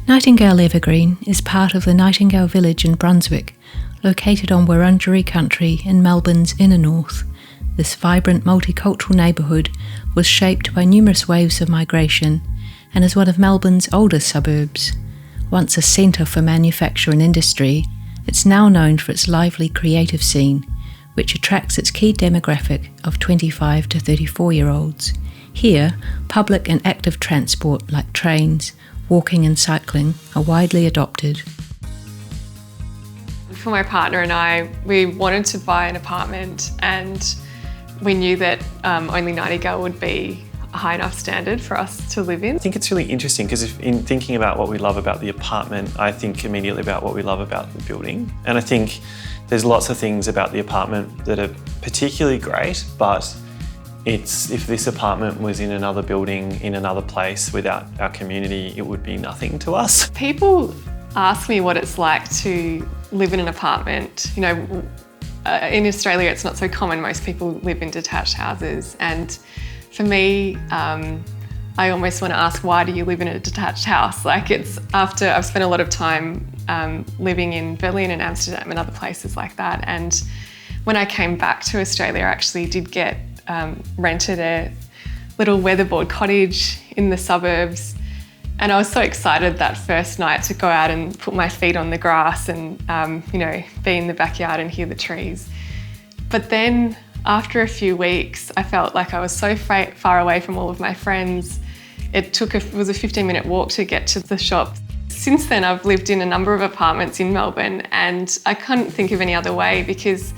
Nightingale Evergreen is part of the Nightingale Village in Brunswick, located on Wurundjeri Country in Melbourne's inner north. This vibrant multicultural neighbourhood was shaped by numerous waves of migration and is one of Melbourne's oldest suburbs. Once a centre for manufacture and industry, it's now known for its lively creative scene, which attracts its key demographic of 25 to 34-year-olds. Here, public and active transport like trains, walking and cycling are widely adopted. For my partner and I, we wanted to buy an apartment, and we knew that only Nightingale would be a high enough standard for us to live in. I think it's really interesting because in thinking about what we love about the apartment, I think immediately about what we love about the building. And I think there's lots of things about the apartment that are particularly great, but if this apartment was in another building, in another place without our community, it would be nothing to us. People ask me what it's like to live in an apartment. You know, in Australia, it's not so common. Most people live in detached houses. And for me, I almost want to ask, why do you live in a detached house? Like, it's after I've spent a lot of time living in Berlin and Amsterdam and other places like that. And when I came back to Australia, I actually did get rented a little weatherboard cottage in the suburbs. And I was so excited that first night to go out and put my feet on the grass and, be in the backyard and hear the trees. But then after a few weeks, I felt like I was so far away from all of my friends. It was a 15-minute walk to get to the shop. Since then, I've lived in a number of apartments in Melbourne, and I couldn't think of any other way because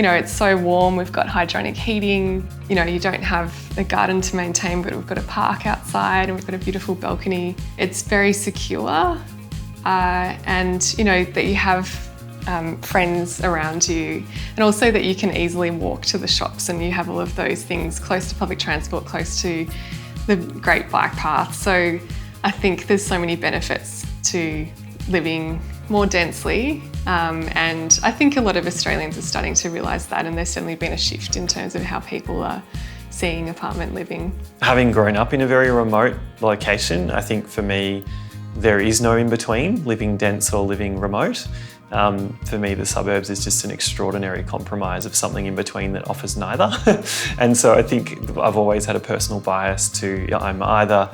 it's so warm, we've got hydronic heating, you don't have a garden to maintain, but we've got a park outside and we've got a beautiful balcony. It's very secure and, that you have friends around you, and also that you can easily walk to the shops and you have all of those things close to public transport, close to the great bike path. So I think there's so many benefits to living more densely. And I think a lot of Australians are starting to realise that, and there's certainly been a shift in terms of how people are seeing apartment living. Having grown up in a very remote location, I think for me, there is no in-between, living dense or living remote. For me, the suburbs is just an extraordinary compromise of something in between that offers neither. And so I think I've always had a personal bias to, I'm either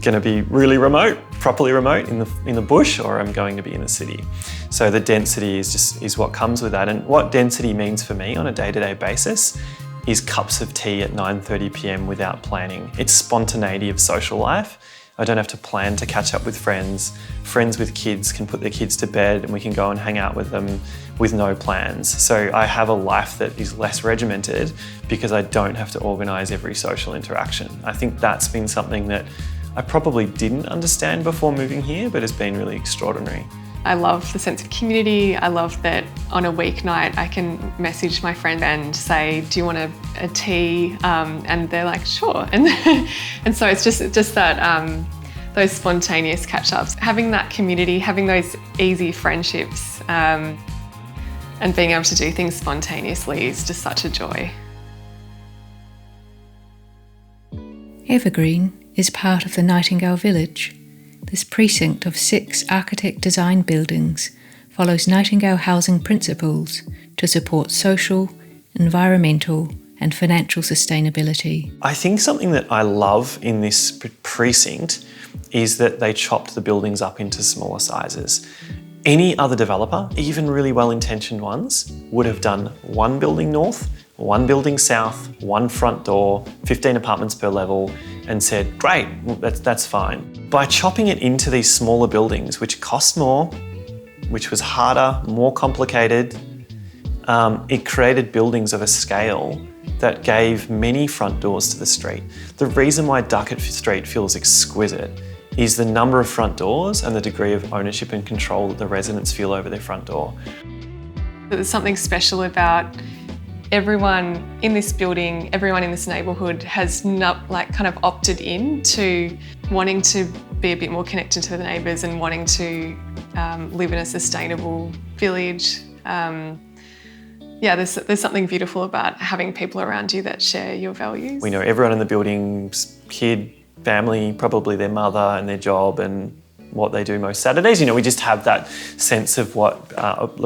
going to be really remote, properly remote in the bush, or I'm going to be in the city. So the density is what comes with that. And what density means for me on a day-to-day basis is cups of tea at 9:30 p.m. without planning. It's spontaneity of social life. I don't have to plan to catch up with friends. Friends with kids can put their kids to bed and we can go and hang out with them with no plans. So I have a life that is less regimented because I don't have to organise every social interaction. I think that's been something that I probably didn't understand before moving here, but has been really extraordinary. I love the sense of community. I love that on a weeknight I can message my friend and say, do you want a tea? And they're like, sure. And so it's just that those spontaneous catch-ups. Having that community, having those easy friendships and being able to do things spontaneously is just such a joy. Evergreen is part of the Nightingale Village. This precinct of 6 architect-designed buildings follows Nightingale Housing principles to support social, environmental and financial sustainability. I think something that I love in this precinct is that they chopped the buildings up into smaller sizes. Any other developer, even really well-intentioned ones, would have done one building north, one building south, one front door, 15 apartments per level, and said, great, that's fine. By chopping it into these smaller buildings, which cost more, which was harder, more complicated, it created buildings of a scale that gave many front doors to the street. The reason why Duckett Street feels exquisite is the number of front doors and the degree of ownership and control that the residents feel over their front door. There's something special about everyone in this building, everyone in this neighbourhood has kind of opted in to wanting to be a bit more connected to the neighbours and wanting to live in a sustainable village. There's something beautiful about having people around you that share your values. We know everyone in the building's kid, family, probably their mother and their job and what they do most Saturdays. We just have that sense of what,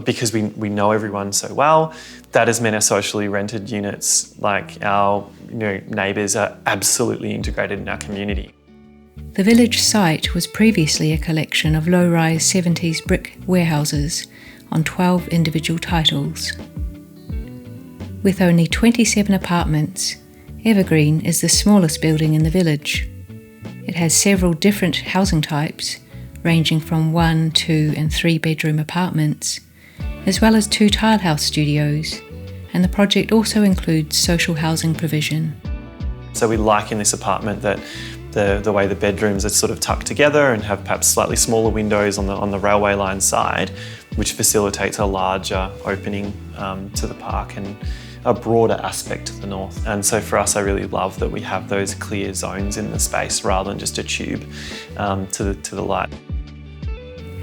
because we know everyone so well, that has meant our socially rented units, like our neighbours, are absolutely integrated in our community. The village site was previously a collection of low-rise 70s brick warehouses on 12 individual titles. With only 27 apartments, Evergreen is the smallest building in the village. It has several different housing types, ranging from 1, 2 and 3 bedroom apartments, as well as 2 tilehouse studios, and the project also includes social housing provision. So we like in this apartment that the way the bedrooms are sort of tucked together and have perhaps slightly smaller windows on the railway line side, which facilitates a larger opening to the park and a broader aspect to the north. And so for us, I really love that we have those clear zones in the space rather than just a tube to the light.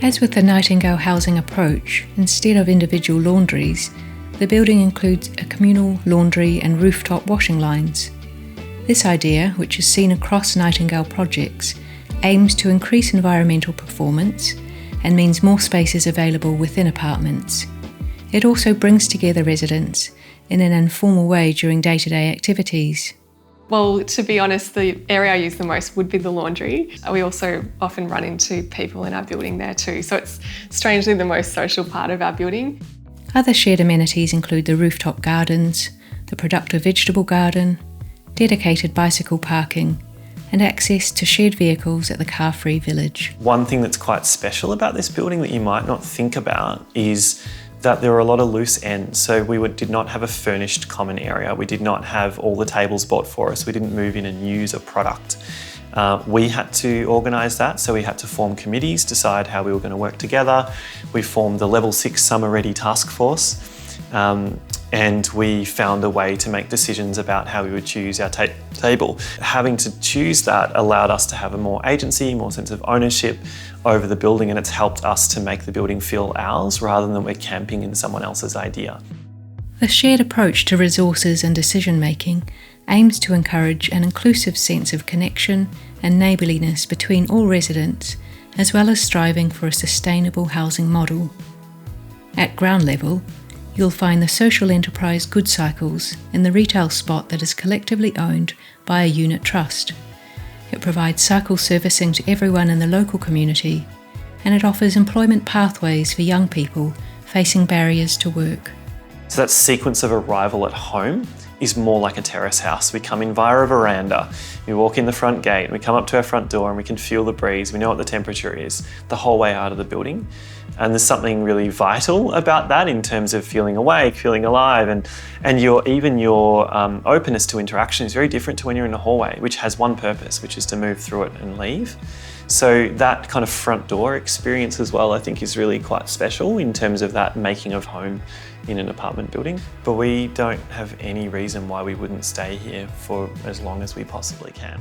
As with the Nightingale Housing approach, instead of individual laundries, the building includes a communal laundry and rooftop washing lines. This idea, which is seen across Nightingale projects, aims to increase environmental performance and means more space is available within apartments. It also brings together residents in an informal way during day-to-day activities. Well, to be honest, the area I use the most would be the laundry. We also often run into people in our building there too, so it's strangely the most social part of our building. Other shared amenities include the rooftop gardens, the productive vegetable garden, dedicated bicycle parking, and access to shared vehicles at the car-free village. One thing that's quite special about this building that you might not think about is that there were a lot of loose ends. So we did not have a furnished common area. We did not have all the tables bought for us. We didn't move in and use a product. We had to organise that, so we had to form committees, decide how we were going to work together. We formed the Level 6 Summer Ready Task Force, and we found a way to make decisions about how we would choose our table. Having to choose that allowed us to have a more agency, more sense of ownership over the building, and it's helped us to make the building feel ours rather than we're camping in someone else's idea. The shared approach to resources and decision-making aims to encourage an inclusive sense of connection and neighbourliness between all residents, as well as striving for a sustainable housing model. At ground level, you'll find the social enterprise Good Cycles in the retail spot that is collectively owned by a unit trust. It provides cycle servicing to everyone in the local community, and it offers employment pathways for young people facing barriers to work. So that sequence of arrival at home is more like a terrace house. We come in via a veranda, we walk in the front gate, we come up to our front door and we can feel the breeze, we know what the temperature is the whole way out of the building. And there's something really vital about that in terms of feeling awake, feeling alive, and your openness to interaction is very different to when you're in a hallway, which has one purpose, which is to move through it and leave. So that kind of front door experience as well, I think, is really quite special in terms of that making of home in an apartment building. But we don't have any reason why we wouldn't stay here for as long as we possibly can.